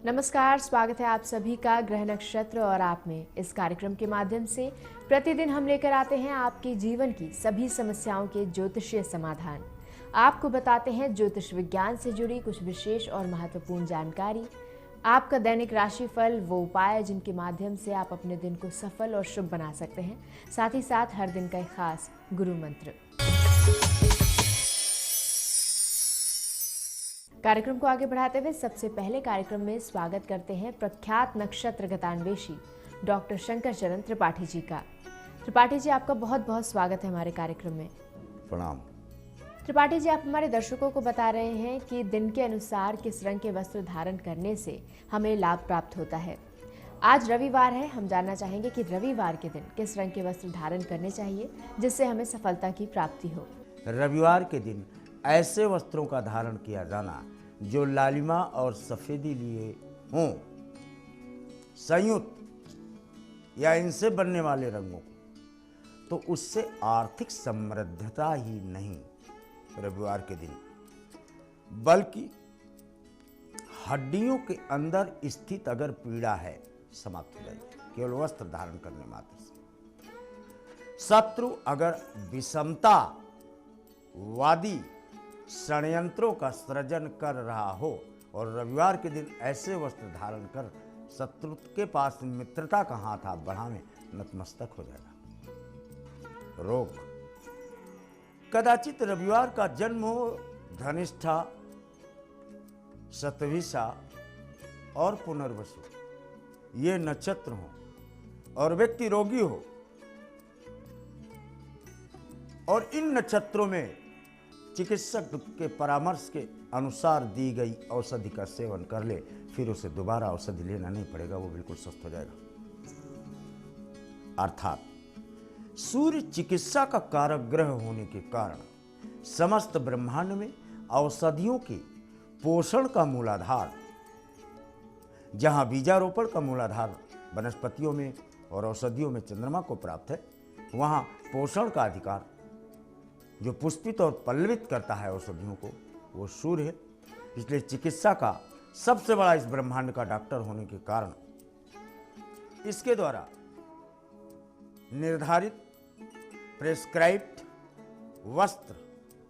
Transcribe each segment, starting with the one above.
नमस्कार, स्वागत है आप सभी का ग्रह नक्षत्र और आप में। इस कार्यक्रम के माध्यम से प्रतिदिन हम लेकर आते हैं आपके जीवन की सभी समस्याओं के ज्योतिषीय समाधान। आपको बताते हैं ज्योतिष विज्ञान से जुड़ी कुछ विशेष और महत्वपूर्ण जानकारी। आपका दैनिक राशिफल, वो उपाय जिनके माध्यम से आप अपने दिन को सफल और शुभ बना सकते हैं। साथ ही साथ हर दिन का एक खास गुरु मंत्र। कार्यक्रम को आगे बढ़ाते हुए सबसे पहले कार्यक्रम में स्वागत करते हैं प्रख्यात नक्षत्र गतान्वेषी डॉक्टर शंकर चरण त्रिपाठी जी का। त्रिपाठी जी, आपका बहुत बहुत स्वागत है हमारे कार्यक्रम में। प्रणाम। त्रिपाठी जी, आप हमारे दर्शकों को बता रहे हैं कि दिन के अनुसार किस रंग के वस्त्र धारण करने से हमें लाभ प्राप्त होता है। आज रविवार है, हम जानना चाहेंगे कि रविवार के दिन किस रंग के वस्त्र धारण करने चाहिए जिससे हमें सफलता की प्राप्ति हो। रविवार के दिन ऐसे वस्त्रों का धारण किया जाना जो लालिमा और सफेदी लिए हों, संयुक्त या इनसे बनने वाले रंगों को, तो उससे आर्थिक समृद्धता ही नहीं रविवार के दिन, बल्कि हड्डियों के अंदर स्थित अगर पीड़ा है समाप्त हो जाएगी केवल वस्त्र धारण करने मात्र से। शत्रु अगर विषमता वादी षड्यंत्रों का सृजन कर रहा हो और रविवार के दिन ऐसे वस्त्र धारण कर शत्रु के पास मित्रता का हाथ आप बढ़ावें, नतमस्तक हो जाएगा। रोग कदाचित रविवार का जन्म हो, धनिष्ठा, शतभिषा और पुनर्वसु ये नक्षत्र हो और व्यक्ति रोगी हो और इन नक्षत्रों में चिकित्सक के परामर्श के अनुसार दी गई औषधि का सेवन कर ले, फिर उसे दोबारा औषधि लेना नहीं पड़ेगा, वो बिल्कुल स्वस्थ हो जाएगा। अर्थात सूर्य चिकित्सा का कारक ग्रह होने के कारण समस्त ब्रह्मांड में औषधियों के पोषण का मूलाधार, जहां बीजारोपण का मूलाधार वनस्पतियों में और औषधियों में चंद्रमा को प्राप्त है, वहां पोषण का अधिकार जो पुष्पित और पल्लवित करता है औषधियों को, वो सूर्य है। इसलिए चिकित्सा का सबसे बड़ा इस ब्रह्मांड का डॉक्टर होने के कारण इसके द्वारा निर्धारित प्रेस्क्राइब्ड वस्त्र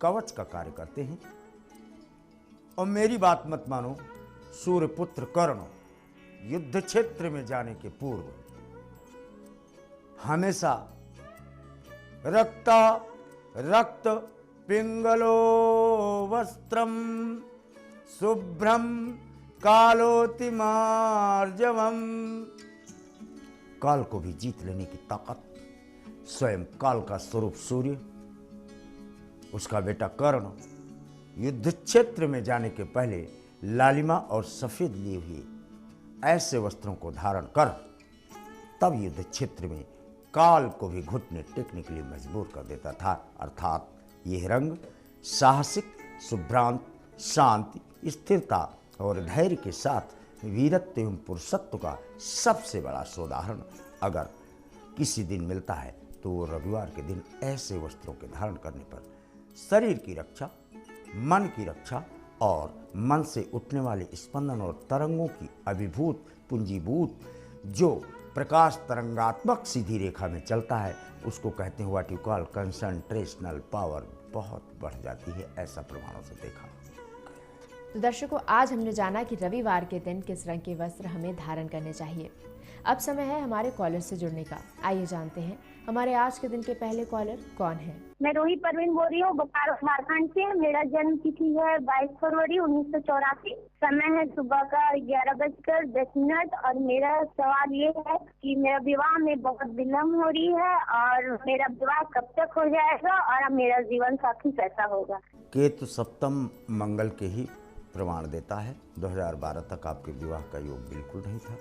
कवच का कार्य करते हैं। और मेरी बात मत मानो, सूर्य पुत्र कर्ण युद्ध क्षेत्र में जाने के पूर्व हमेशा रक्त पिंगलो वस्त्रम शुभ्रम कालोति मार्जवम, काल को भी जीत लेने की ताकत स्वयं काल का स्वरूप सूर्य, उसका बेटा कर्ण युद्ध क्षेत्र में जाने के पहले लालिमा और सफेद लिए हुए ऐसे वस्त्रों को धारण कर तब युद्ध क्षेत्र में काल को भी घुटने टेकने के लिए मजबूर कर देता था। अर्थात यह रंग साहसिक, शुभ्रांत, शांति, स्थिरता और धैर्य के साथ वीरत्व एवं पुरुषत्व का सबसे बड़ा उदाहरण अगर किसी दिन मिलता है तो वो रविवार के दिन ऐसे वस्त्रों के धारण करने पर शरीर की रक्षा, मन की रक्षा और मन से उठने वाले स्पंदन और तरंगों की अभिभूत पूंजीभूत जो प्रकाश तरंगात्मक सीधी रेखा में चलता है, उसको कहते हैं व्हाट यू कॉल कंसंट्रेशनल पावर, बहुत बढ़ जाती है, ऐसा प्रमाणों से देखा। तो दर्शकों, आज हमने जाना कि रविवार के दिन किस रंग के वस्त्र हमें धारण करने चाहिए। अब समय है हमारे कॉलर से जुड़ने का। आइए जानते हैं हमारे आज के दिन के पहले कॉलर कौन है। मैं रोही परवीन बोल रही हूँ, बोकारो झारखंड से। मेरा जन्म तिथि है 22 फरवरी 1984। समय है सुबह का 11:10 और मेरा सवाल ये है कि मेरा विवाह में बहुत विलम्ब हो रही है और मेरा विवाह कब तक हो जाएगा और मेरा जीवन साथी कैसा होगा। केतु सप्तम मंगल के ही प्रमाण देता है। 2012 तक आपके विवाह का योग बिल्कुल नहीं था।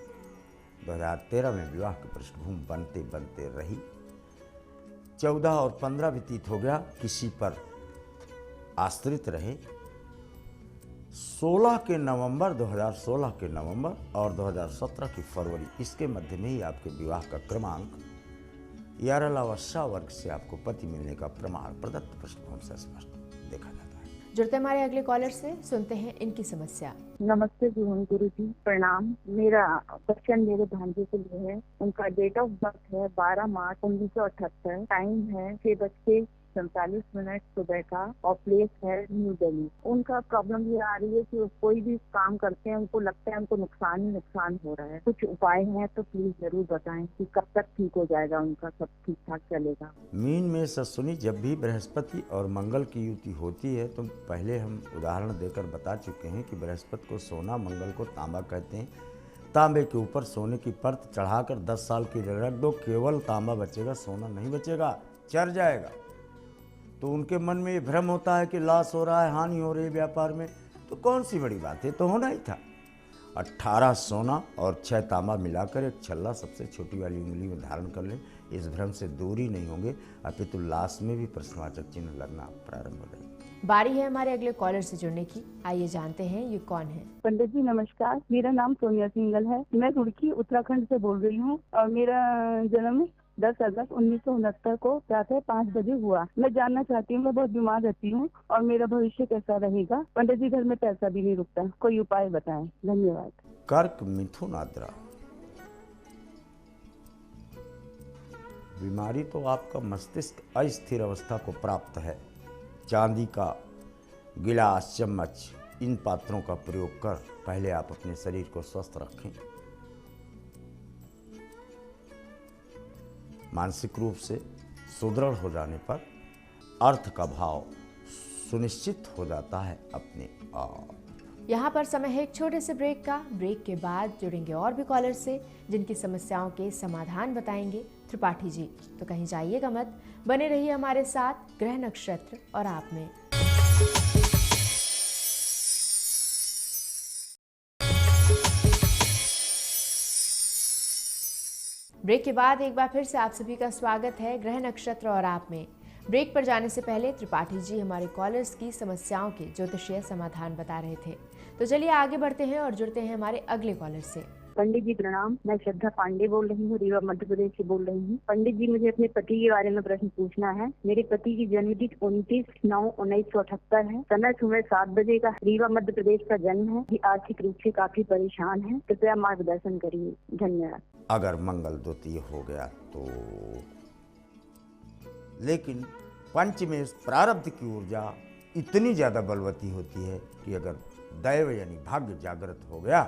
2013 में विवाह की पृष्ठभूमि बनते बनते रही। 14 और 15 व्यतीत हो गया, किसी पर आश्रित रहे। 16 के नवंबर 2016 के नवंबर और 2017 की फरवरी, इसके मध्य में ही आपके विवाह का क्रमांक यारलावस्या वर्ग से आपको पति मिलने का प्रमाण प्रदत्त पृष्ठभूमि से स्पष्ट देखा जाता है। जुड़ते हमारे अगले कॉलर से, सुनते हैं इनकी समस्या। नमस्ते जीवन गुरु जी, प्रणाम। मेरा क्वेश्चन मेरे भांजे के लिए है। उनका डेट ऑफ बर्थ है 12 मार्च 1978। टाइम है 6:47 सुबह का और प्लेस है न्यू दिल्ली। उनका प्रॉब्लम ये आ रही है कि वो कोई भी काम करते हैं उनको लगता है उनको नुकसान ही नुकसान हो रहा है। कुछ उपाय हैं तो प्लीज जरूर बताएं कि कब तक ठीक हो जाएगा, उनका सब ठीक ठाक चलेगा। मीन में ससुनी जब भी बृहस्पति और मंगल की युति होती है तो पहले हम उदाहरण देकर बता चुके हैं कि बृहस्पति को सोना, मंगल को तांबा कहते हैं। तांबे के ऊपर सोने की परत चढ़ाकर 10 साल की रख दो, केवल तांबा बचेगा, सोना नहीं बचेगा, चर जाएगा। तो उनके मन में ये भ्रम होता है कि लॉस हो रहा है, हानि हो रही है व्यापार में, तो कौन सी बड़ी बात है, तो होना ही था। 18 सोना और 6 तांबा मिलाकर एक छल्ला सबसे छोटी वाली उंगली में धारण कर लें। इस भ्रम से दूर ही नहीं होंगे, अपितु लाश में भी प्रश्नवाचक चिन्ह लगना प्रारंभ हो जाएगा। बारी है हमारे अगले कॉलर से जुड़ने की। आइए जानते हैं ये कौन है। पंडित जी नमस्कार, मेरा नाम सोनिया सिंगल है। मैं रुड़की उत्तराखंड से बोल रही हूँ और मेरा जन्म 10 अगस्त 1969 को प्रातः 5 बजे हुआ। मैं जानना चाहती हूँ, मैं बहुत बीमार रहती हूँ और मेरा भविष्य कैसा रहेगा। पंडित जी घर में पैसा भी नहीं रुकता, कोई उपाय बताएं। धन्यवाद। कर्क, मिथुन, आद्रा। बीमारी तो आपका मस्तिष्क अस्थिर अवस्था को प्राप्त है। चांदी का गिलास, चम्मच, इन पात्रों का प्रयोग कर पहले आप अपने शरीर को स्वस्थ रखें। मानसिक रूप से सुदृढ़ हो जाने पर अर्थ का भाव सुनिश्चित हो जाता है अपने आप। यहाँ पर समय है एक छोटे से ब्रेक का। ब्रेक के बाद जुड़ेंगे और भी कॉलर से जिनकी समस्याओं के समाधान बताएंगे त्रिपाठी जी। तो कहीं जाइएगा मत, बने रहिए हमारे साथ ग्रह नक्षत्र और आप में। ब्रेक के बाद एक बार फिर से आप सभी का स्वागत है ग्रह नक्षत्र और आप में। ब्रेक पर जाने से पहले त्रिपाठी जी हमारे कॉलर्स की समस्याओं के ज्योतिषीय समाधान बता रहे थे। तो चलिए आगे बढ़ते हैं और जुड़ते हैं हमारे अगले कॉलर से। पंडित जी प्रणाम, मैं श्रद्धा पांडे बोल रही हूँ, रीवा मध्य प्रदेश से बोल रही हूँ। पंडित जी मुझे अपने पति के बारे में प्रश्न पूछना है। मेरे पति की जन्मतिथि 29/9/1978 है। समय सुबह 7 बजे का। रीवा मध्य प्रदेश का जन्म है। आर्थिक रूप से काफी परेशान है, कृपया मार्गदर्शन करिए। धन्यवाद। अगर मंगल द्वितीय हो गया तो, लेकिन पंचमेश प्रारब्ध की ऊर्जा इतनी ज्यादा बलवती होती है कि अगर दैव यानी भाग्य जागृत हो गया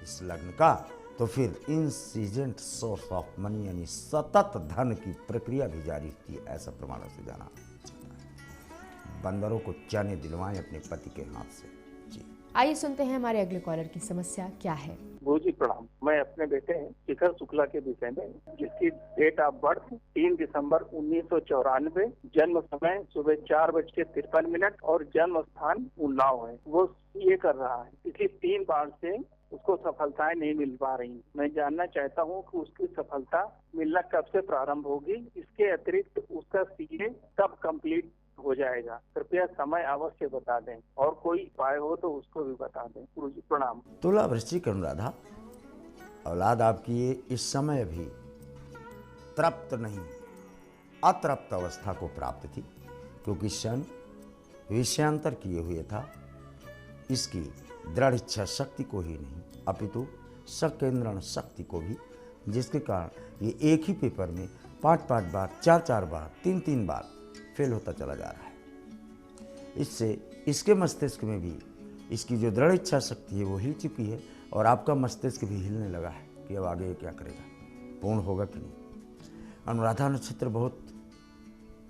इस लग्न का, तो फिर इंसिडेंट सोर्स ऑफ मनी यानी सतत धन की प्रक्रिया भी जारी रहती है, ऐसा प्रमाणों से जाना जाता है। बंदरों को चने दिलवाएं अपने पति के हाथ से। जी आइए सुनते हैं हमारे अगले कॉलर की समस्या क्या है। गुरु जी प्रणाम। मैं अपने बेटे शिखर शुक्ला के विषय में, जिसकी डेट ऑफ बर्थ 3 दिसंबर 1994, जन्म समय सुबह 4:53 और जन्म स्थान उन्नाव है। वो ये कर रहा है, पिछली 3 बार से उसको सफलताएं नहीं मिल पा रही। मैं जानना चाहता हूँ कि उसकी सफलता मिलना कब से प्रारंभ होगी। इसके अतिरिक्त उसका सीए कब कंप्लीट हो जाएगा, कृपया समय अवश्य बता दें और कोई उपाय हो तो उसको भी बता दें। गुरु जी प्रणाम। तुला, वृश्चिक, अनुराधा, औलाद आपकी ये इस समय भी तृप्त नहीं, अतृप्त अवस्था को प्राप्त थी, क्योंकि शनि विषयांतर किए हुए था। इसकी दृढ़ इच्छा शक्ति को ही नहीं अपितु सकेंद्रण शक्ति को भी, जिसके कारण ये एक ही पेपर में 5-5 बार, 4-4 बार, 3-3 बार फेल होता चला जा रहा है। इससे इसके मस्तिष्क में भी इसकी जो दृढ़ इच्छा शक्ति है वो हिल चुकी है और आपका मस्तिष्क भी हिलने लगा है कि अब आगे क्या करेगा, पूर्ण होगा कि नहीं। अनुराधा नक्षत्र बहुत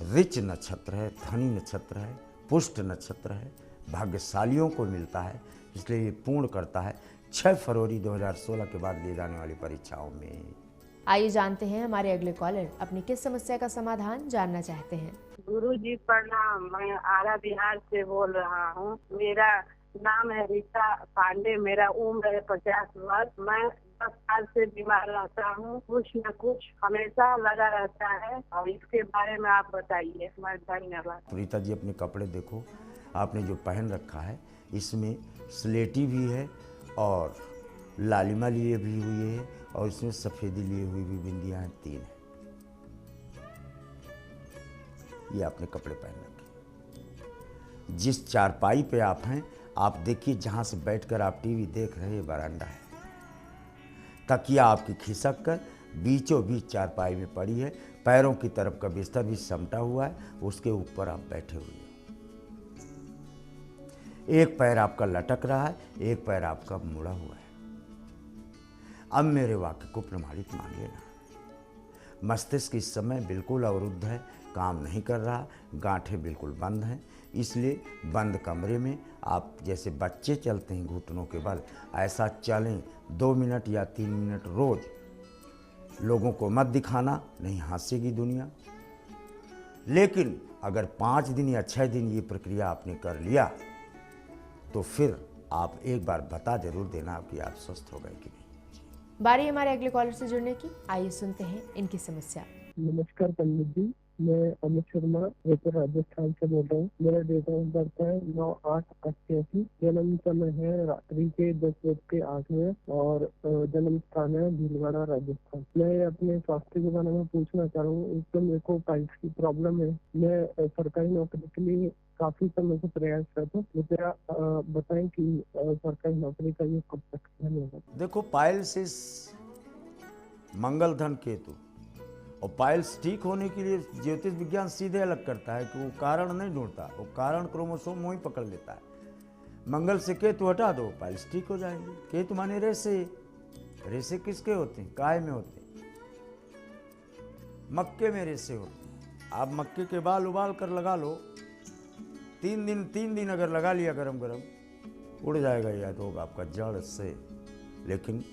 रिच नक्षत्र है, धनी नक्षत्र है, पुष्ट नक्षत्र है, भाग्यशालियों को मिलता है, इसलिए ये पूर्ण करता है 6 फरवरी 2016 के बाद ली जाने वाली परीक्षाओं में। आइए जानते हैं हमारे अगले कॉलर अपनी किस समस्या का समाधान जानना चाहते हैं। गुरु जी प्रणाम, मैं आरा बिहार से बोल रहा हूँ। मेरा नाम है रीता पांडे, मेरा उम्र है 50 वर्ष। मैं 10 साल से बीमार रहता हूँ, कुछ न कुछ हमेशा लगा रहता है और इसके बारे में आप बताइए। मैं धन्यवाद। रीता जी अपने कपड़े देखो, आपने जो पहन रखा है इसमें स्लेटी भी है और लालिमा लिए भी हुई है और इसमें सफ़ेदी लिए हुई भी बिंदियां हैं, 3 है। ये आपने कपड़े पहन रखे। जिस चारपाई पे आप हैं, आप देखिए जहाँ से बैठकर आप टीवी देख रहे हैं बरामदा है। तकिया आपकी खिसक कर बीचों बीच चारपाई में पड़ी है, पैरों की तरफ का बिस्तर भी समटा हुआ है, उसके ऊपर आप बैठे हुए हैं। एक पैर आपका लटक रहा है, एक पैर आपका मुड़ा हुआ है। अब मेरे वाक्य को प्रमाणित मान लेना। मस्तिष्क इस समय बिल्कुल अवरुद्ध है, काम नहीं कर रहा, गांठें बिल्कुल बंद हैं। इसलिए बंद कमरे में आप जैसे बच्चे चलते हैं घुटनों के बल, ऐसा चलें 2 मिनट या 3 मिनट रोज। लोगों को मत दिखाना, नहीं हंसेगी दुनिया। लेकिन अगर 5 दिन या 6 दिन ये प्रक्रिया आपने कर लिया तो फिर आप एक बार बता जरूर देना कि आप स्वस्थ हो गए कि नहीं। बारी हमारे अगले कॉलर से जुड़ने की। आइए सुनते हैं इनकी समस्या। नमस्कार पंडित जी, मैं अमित शर्मा जयपुर राजस्थान से बोल रहा हूँ। मेरा डेट ऑफ बर्थ है 9/8/88। जन्म समय है रात्रि के 10:08 और जन्म स्थान है भीलवाड़ा राजस्थान। मैं अपने स्वास्थ्य के बारे में पूछना चाह रहा हूँ। एक तो मेरे को पाइल्स की प्रॉब्लम है। मैं सरकारी नौकरी के लिए काफी समय से प्रयास करता हूँ। कृपया बताएं कि सरकारी नौकरी का ये कब तक होगा। देखो, पाइल्स मंगल धन केतु, और पाइल्स ठीक होने के लिए ज्योतिष विज्ञान सीधे अलग करता है कि वो कारण नहीं ढूंढता, वो कारण क्रोमोसोम वहीं पकड़ लेता है। मंगल से केतु हटा दो, पाइल्स ठीक हो जाएंगे। केतु माने रेसे। रेसे किसके होते हैं? गाय में होते हैं, मक्के में रेसे होते हैं। आप मक्के के बाल उबाल कर लगा लो, 3 दिन अगर लगा लिया गरम गरम, उड़ जाएगा या तो आपका जड़ से। लेकिन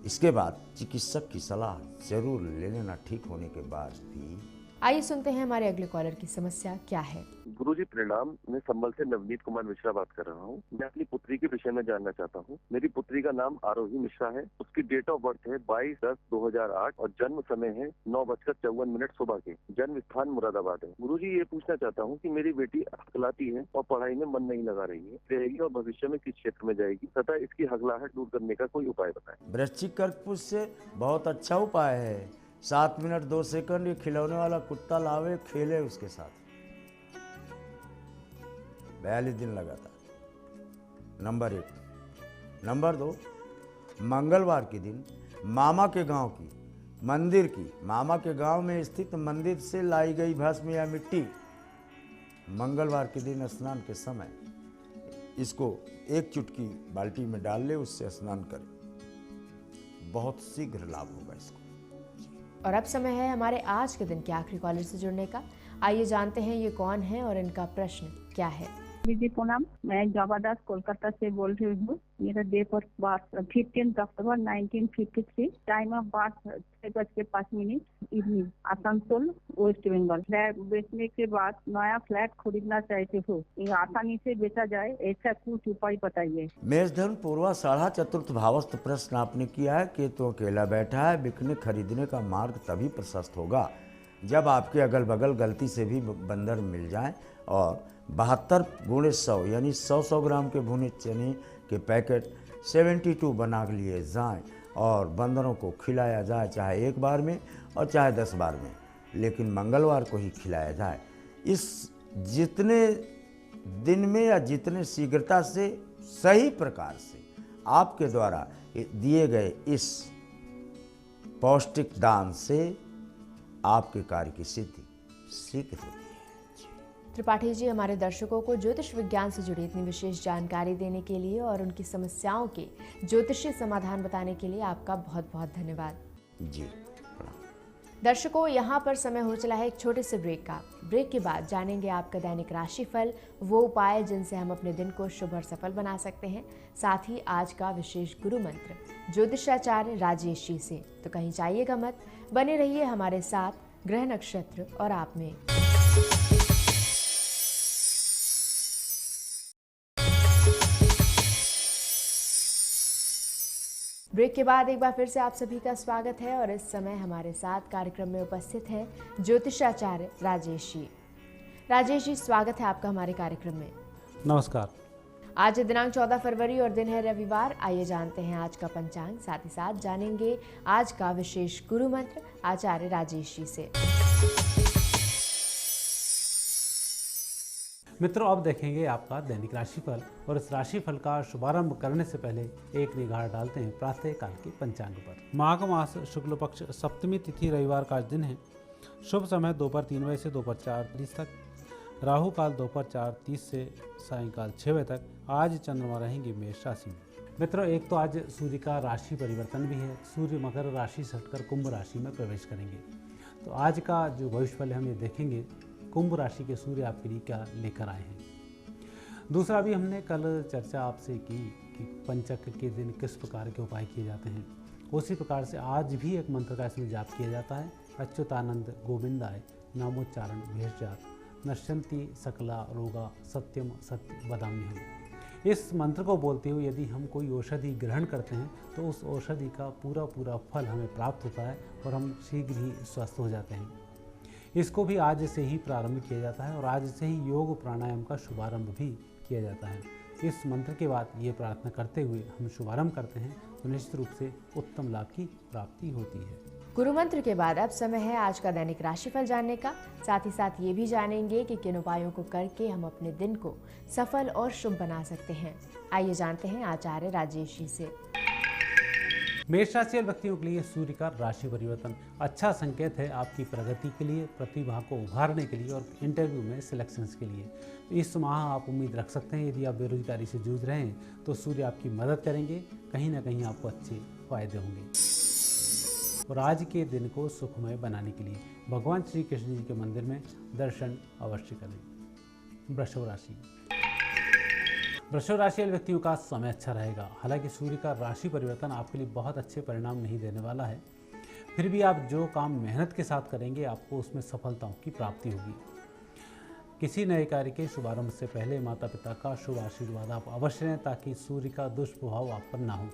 इसके बाद चिकित्सक की सलाह जरूर ले लेना ठीक होने के बाद भी। आइए सुनते हैं हमारे अगले कॉलर की समस्या क्या है। गुरुजी प्रणाम, मैं संभल से नवनीत कुमार मिश्रा बात कर रहा हूँ। मैं अपनी पुत्री के विषय में जानना चाहता हूँ। मेरी पुत्री का नाम आरोही मिश्रा है। उसकी डेट ऑफ बर्थ है 22/10/2008 और जन्म समय है 9:54 सुबह के। जन्म स्थान मुरादाबाद है। गुरुजी ये पूछना चाहता हूँ कि मेरी बेटी हकलाती है और पढ़ाई में मन नहीं लगा रही रहेगी और भविष्य में किस क्षेत्र में जाएगी तथा इसकी हकलाहट दूर करने का कोई उपाय बताएं। वृश्चिक कर्क पुष्य से बहुत अच्छा उपाय है। 7 मिनट 2 सेकंड ये खिलौने वाला कुत्ता लावे, खेले उसके साथ 42 दिन लगातार। नंबर 1। नंबर 2, मंगलवार के दिन मामा के गांव की मंदिर की, मामा के गांव में स्थित मंदिर से लाई गई भस्म या मिट्टी मंगलवार के दिन स्नान के समय इसको 1 चुटकी बाल्टी में डाल ले, उससे स्नान करें, बहुत शीघ्र लाभ होगा इसको। और अब समय है हमारे आज के दिन के आखिरी कॉलर से जुड़ने का। आइए जानते हैं ये कौन है और इनका प्रश्न क्या है। दीदी प्रणाम, मैं जवादास कोलकाता से बोल रही हूँ। मेरा date of birth 15 October 1953। Time of birth 6:05 evening, Asansol West Bengal. Flat बेचने के बाद नया फ्लैट खरीदना चाहते हो, ये आसानी से बेचा जाए ऐसा कुछ उपाय बताइए। मेषधन पूर्वा साढ़ा चतुर्थ भावस्थ प्रश्न आपने किया है कि तो अकेला बैठा है। बिकने खरीदने का मार्ग तभी प्रशस्त होगा जब आपके अगल बगल गलती से भी बंदर मिल जाए और 72x100 यानी 100 ग्राम के भुने चने के पैकेट 72 बना लिए जाएं और बंदरों को खिलाया जाए, चाहे एक बार में और चाहे 10 बार में, लेकिन मंगलवार को ही खिलाया जाए। इस जितने दिन में या जितने शीघ्रता से सही प्रकार से आपके द्वारा दिए गए इस पौष्टिक दान से आपके कार्य की सिद्धि शीघ्र होती है। त्रिपाठी जी, हमारे दर्शकों को ज्योतिष विज्ञान से जुड़ी इतनी विशेष जानकारी देने के लिए और उनकी समस्याओं के ज्योतिषीय समाधान बताने के लिए आपका बहुत बहुत धन्यवाद। जी दर्शकों, यहाँ पर समय हो चला है एक छोटे से ब्रेक का। ब्रेक के बाद जानेंगे आपका दैनिक राशिफल, वो उपाय जिनसे हम अपने दिन को शुभ और सफल बना सकते हैं, साथ ही आज का विशेष गुरु मंत्र ज्योतिषाचार्य राजेश जी से। तो कहीं जाइएगा मत, बने रहिए हमारे साथ ग्रह नक्षत्र और आप में। ब्रेक के बाद एक बार फिर से आप सभी का स्वागत है और इस समय हमारे साथ कार्यक्रम में उपस्थित हैं ज्योतिषाचार्य राजेश जी। राजेश जी, स्वागत है आपका हमारे कार्यक्रम में। नमस्कार। आज दिनांक 14 फरवरी और दिन है रविवार। आइए जानते हैं आज का पंचांग, साथ ही साथ जानेंगे आज का विशेष गुरु मंत्र आचार्य राजेश जी से। मित्रों, अब देखेंगे आपका दैनिक राशिफल, और इस राशिफल का शुभारंभ करने से पहले एक निगाह डालते हैं प्रातः काल के पंचांग पर। माघ मास शुक्ल पक्ष सप्तमी तिथि रविवार का दिन है। शुभ समय दोपहर 3 बजे से दोपहर 4:30 तक। राहु काल दोपहर 4:30 से सायंकाल 6 बजे तक। आज चंद्रमा रहेंगे मेष राशि में। मित्रों, एक तो आज सूर्य का राशि परिवर्तन भी है। सूर्य मकर राशि से हटकर कुंभ राशि में प्रवेश करेंगे। तो आज का जो भविष्यफल है हम ये देखेंगे कुंभ राशि के सूर्य आपके लिए क्या लेकर आए हैं। दूसरा भी हमने कल चर्चा आपसे की कि पंचक के दिन किस प्रकार के उपाय किए जाते हैं। उसी प्रकार से आज भी एक मंत्र का इसमें जाप किया जाता है। अच्युतानंद गोविंदाय नामोच्चारण भेषजात नश्यंती सकला रोगा सत्यम सत्य वदाम्यहम्। इस मंत्र को बोलते हुए यदि हम कोई औषधि ग्रहण करते हैं तो उस औषधि का पूरा फल हमें प्राप्त होता है और हम शीघ्र ही स्वस्थ हो जाते हैं। इसको भी आज से ही प्रारंभ किया जाता है और आज से ही योग प्राणायाम का शुभारंभ भी किया जाता है। इस मंत्र के बाद ये प्रार्थना करते हुए हम शुभारंभ करते हैं तो निश्चित रूप से उत्तम लाभ की प्राप्ति होती है। गुरु मंत्र के बाद अब समय है आज का दैनिक राशिफल जानने का। साथ ही साथ ये भी जानेंगे कि किन उपायों को करके हम अपने दिन को सफल और शुभ बना सकते हैं। आइए जानते हैं आचार्य राजेश जी से। मेष राशि वाले व्यक्तियों के लिए सूर्य का राशि परिवर्तन अच्छा संकेत है आपकी प्रगति के लिए, प्रतिभा को उभारने के लिए और इंटरव्यू में सिलेक्शंस के लिए। तो इस माह आप उम्मीद रख सकते हैं यदि आप बेरोजगारी से जूझ रहे हैं तो सूर्य आपकी मदद करेंगे, कहीं ना कहीं आपको अच्छे फायदे होंगे। और आज के दिन को सुखमय बनाने के लिए भगवान श्री कृष्ण जी के मंदिर में दर्शन अवश्य करें। वृषभ राशि वाले व्यक्तियों का समय अच्छा रहेगा। हालांकि सूर्य का राशि परिवर्तन आपके लिए बहुत अच्छे परिणाम नहीं देने वाला है, फिर भी आप जो काम मेहनत के साथ करेंगे आपको उसमें सफलताओं की प्राप्ति होगी। किसी नए कार्य के शुभारंभ से पहले माता पिता का शुभ आशीर्वाद आप अवश्य लें ताकि सूर्य का दुष्प्रभाव आप पर ना हो।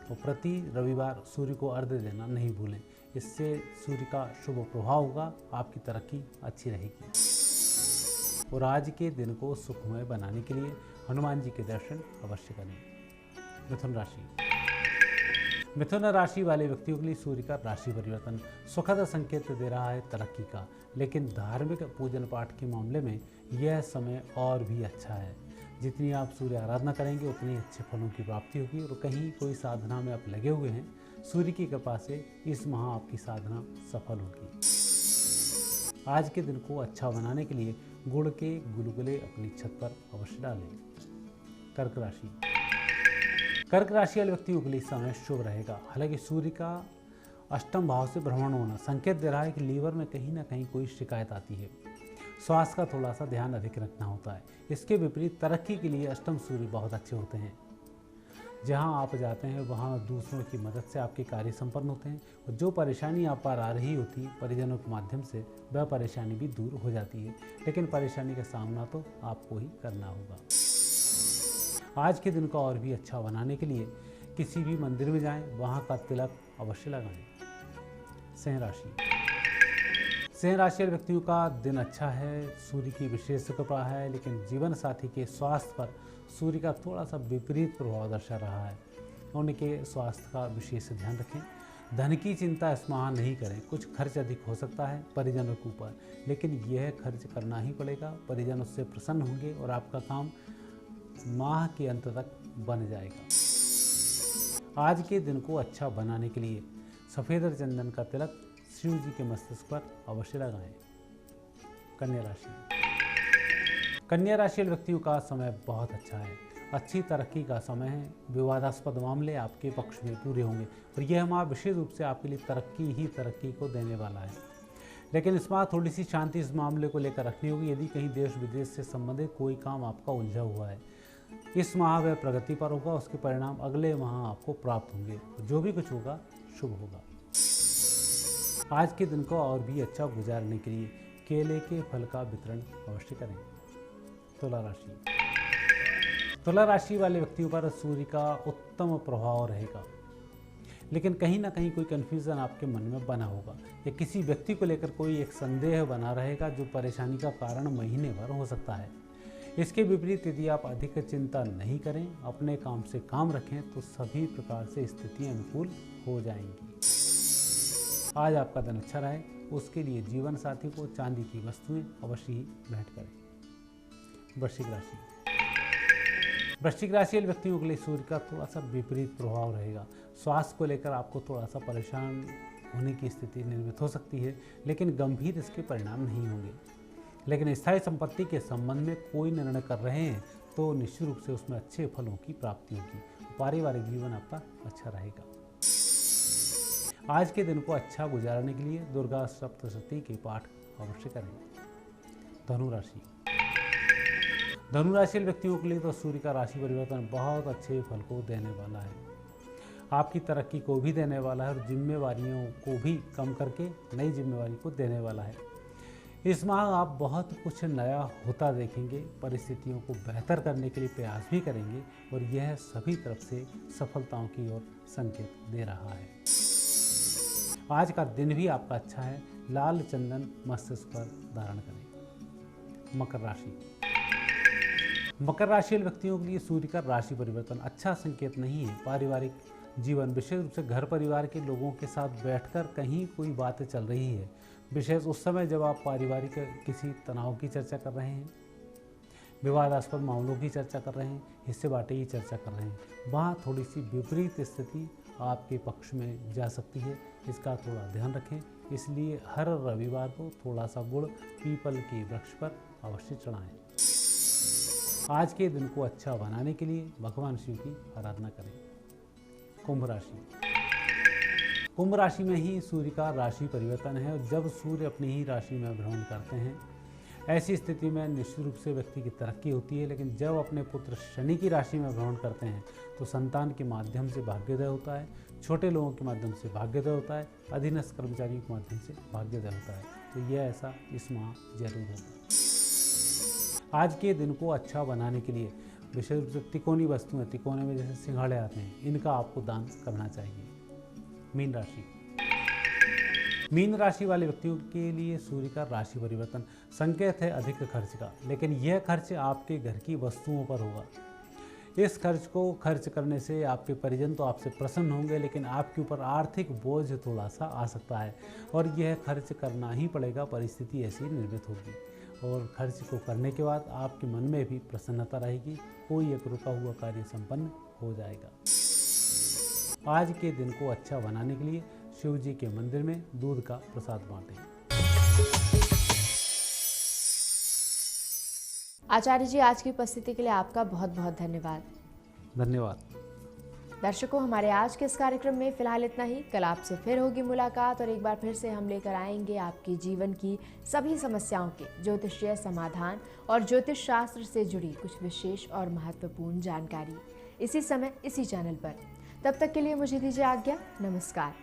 तो प्रति रविवार सूर्य को अर्घ्य देना नहीं भूलें, इससे सूर्य का शुभ प्रभाव होगा, आपकी तरक्की अच्छी रहेगी। और आज के दिन को सुखमय बनाने के लिए हनुमान जी के दर्शन अवश्य करें। मिथुन राशि वाले व्यक्तियों के लिए सूर्य का राशि परिवर्तन सुखद संकेत दे रहा है तरक्की का, लेकिन धार्मिक पूजन पाठ के मामले में यह समय और भी अच्छा है। जितनी आप सूर्य आराधना करेंगे उतनी अच्छे फलों की प्राप्ति होगी। और कहीं कोई साधना में आप लगे हुए हैं, सूर्य की कृपा से इस माह आपकी साधना सफल होगी। आज के दिन को अच्छा बनाने के लिए गुड़ के गुलगुले अपनी छत पर अवश्य डालें। कर्क राशि वाले व्यक्तियों के लिए समय शुभ रहेगा। हालांकि सूर्य का अष्टम भाव से भ्रमण होना संकेत दे रहा है कि लीवर में कहीं ना कहीं कोई शिकायत आती है। स्वास्थ्य का थोड़ा सा ध्यान अधिक रखना होता है। इसके विपरीत तरक्की के लिए अष्टम सूर्य बहुत अच्छे होते हैं। जहां आप जाते हैं वहां दूसरों की मदद से आपके कार्य संपन्न होते हैं और जो परेशानी आप पर आ रही होती परिजनों के माध्यम से वह परेशानी भी दूर हो जाती है, लेकिन परेशानी का सामना तो आपको ही करना होगा। आज के दिन को और भी अच्छा बनाने के लिए किसी भी मंदिर में जाएं, वहां का तिलक अवश्य लगाएं। सिंह राशि व्यक्तियों का दिन अच्छा है, सूर्य की विशेष कृपा है, लेकिन जीवन साथी के स्वास्थ्य पर सूर्य का थोड़ा सा विपरीत प्रभाव दर्शा रहा है। उनके स्वास्थ्य का विशेष ध्यान रखें। धन की चिंता इस माह नहीं करें। कुछ खर्च अधिक हो सकता है परिजनों के ऊपर, लेकिन यह खर्च करना ही पड़ेगा। परिजन उससे प्रसन्न होंगे और आपका काम माह के अंत तक बन जाएगा। आज के दिन को अच्छा बनाने के लिए सफ़ेद चंदन का तिलक शिव जी के मस्तिष्क पर अवश्य लगाएं। कन्या राशि व्यक्तियों का समय बहुत अच्छा है। अच्छी तरक्की का समय है। विवादास्पद मामले आपके पक्ष में पूरे होंगे और यह माह विशेष रूप से आपके लिए तरक्की को देने वाला है। लेकिन इस माह थोड़ी सी शांति इस मामले को लेकर रखनी होगी। यदि कहीं देश विदेश से संबंधित कोई काम आपका उलझा हुआ है, इस माह वह प्रगति पर होगा। उसके परिणाम अगले माह आपको प्राप्त होंगे। जो भी कुछ होगा शुभ होगा। आज के दिन को और भी अच्छा गुजारने के लिए केले के फल का वितरण अवश्य करें। तुला राशि वाले व्यक्तियों पर सूर्य का उत्तम प्रभाव रहेगा, लेकिन कहीं ना कहीं कोई कन्फ्यूज़न आपके मन में बना होगा या किसी व्यक्ति को लेकर कोई एक संदेह बना रहेगा जो परेशानी का कारण महीने भर हो सकता है। इसके विपरीत यदि आप अधिक चिंता नहीं करें, अपने काम से काम रखें, तो सभी प्रकार से स्थितियां अनुकूल हो जाएंगी। आज आपका दिन अच्छा रहे, उसके लिए जीवन साथी को चांदी की वस्तुएं अवश्य ही भेंट करें। वृश्चिक राशि। वृश्चिक राशि वाले व्यक्तियों के लिए सूर्य का थोड़ा सा विपरीत प्रभाव रहेगा। स्वास्थ्य को लेकर आपको थोड़ा सा परेशान होने की स्थिति निर्मित हो सकती है, लेकिन गंभीर इसके परिणाम नहीं होंगे। लेकिन स्थायी संपत्ति के संबंध में कोई निर्णय कर रहे हैं तो निश्चित रूप से उसमें अच्छे फलों की प्राप्ति होगी। पारिवारिक जीवन आपका अच्छा रहेगा। आज के दिन को अच्छा गुजारने के लिए दुर्गा सप्तशती के पाठ अवश्य करें। धनु राशि। धनु राशि वाले व्यक्तियों के लिए तो सूर्य का राशि परिवर्तन बहुत अच्छे फल को देने वाला है। आपकी तरक्की को भी देने वाला है और जिम्मेवारियों को भी कम करके नई जिम्मेवारी को देने वाला है। इस माह आप बहुत कुछ नया होता देखेंगे, परिस्थितियों को बेहतर करने के लिए प्रयास भी करेंगे और यह सभी तरफ से सफलताओं की ओर संकेत दे रहा है। आज का दिन भी आपका अच्छा है। लाल चंदन मस्तिष्क पर धारण करें। मकर राशि। मकर राशि वाले व्यक्तियों के लिए सूर्य का राशि परिवर्तन अच्छा संकेत नहीं है। पारिवारिक जीवन, विशेष रूप से घर परिवार के लोगों के साथ बैठकर कहीं कोई बातें चल रही है, विशेष उस समय जब आप पारिवारिक किसी तनाव की चर्चा कर रहे हैं, विवादास्पद मामलों की चर्चा कर रहे हैं, हिस्से बांटे की चर्चा कर रहे हैं, वहाँ थोड़ी सी विपरीत स्थिति आपके पक्ष में जा सकती है। इसका थोड़ा ध्यान रखें। इसलिए हर रविवार को थोड़ा सा गुड़ पीपल के वृक्ष पर अवश्य चढ़ाएं। आज के दिन को अच्छा बनाने के लिए भगवान शिव की आराधना करें। कुंभ राशि। कुंभ राशि में ही सूर्य का राशि परिवर्तन है और जब सूर्य अपनी ही राशि में भ्रमण करते हैं, ऐसी स्थिति में निश्चित रूप से व्यक्ति की तरक्की होती है। लेकिन जब अपने पुत्र शनि की राशि में भ्रमण करते हैं तो संतान के माध्यम से भाग्योदय होता है, छोटे लोगों के माध्यम से भाग्योदय होता है, अधीनस्थ कर्मचारियों के माध्यम से भाग्योदय होता है। तो यह ऐसा इस माह जरूर होगा। आज के दिन को अच्छा बनाने के लिए विशेष रूप से तिकोनी वस्तुएं, तिकोने में जैसे सिंघाड़े आते हैं, इनका आपको दान करना चाहिए। मीन राशि। मीन राशि वाले व्यक्तियों के लिए सूर्य का राशि परिवर्तन संकेत है अधिक खर्च का, लेकिन यह खर्च आपके घर की वस्तुओं पर होगा। इस खर्च को खर्च करने से आपके परिजन तो आपसे प्रसन्न होंगे, लेकिन आपके ऊपर आर्थिक बोझ थोड़ा सा आ सकता है और यह खर्च करना ही पड़ेगा। परिस्थिति ऐसी निर्मित होगी और खर्च को करने के बाद आपके मन में भी प्रसन्नता रहेगी। कोई एक रुका हुआ कार्य संपन्न हो जाएगा। आज के दिन को अच्छा बनाने के लिए शिव जी के मंदिर में दूध का प्रसाद बांटें। आचार्य जी, आज की उपस्थिति के लिए आपका बहुत बहुत धन्यवाद। धन्यवाद। दर्शकों, हमारे आज के इस कार्यक्रम में फिलहाल इतना ही। कल आपसे फिर होगी मुलाकात और एक बार फिर से हम लेकर आएंगे आपके जीवन की सभी समस्याओं के ज्योतिषीय समाधान और ज्योतिष शास्त्र से जुड़ी कुछ विशेष और महत्वपूर्ण जानकारी इसी समय इसी चैनल पर। तब तक के लिए मुझे दीजिए आज्ञा। नमस्कार।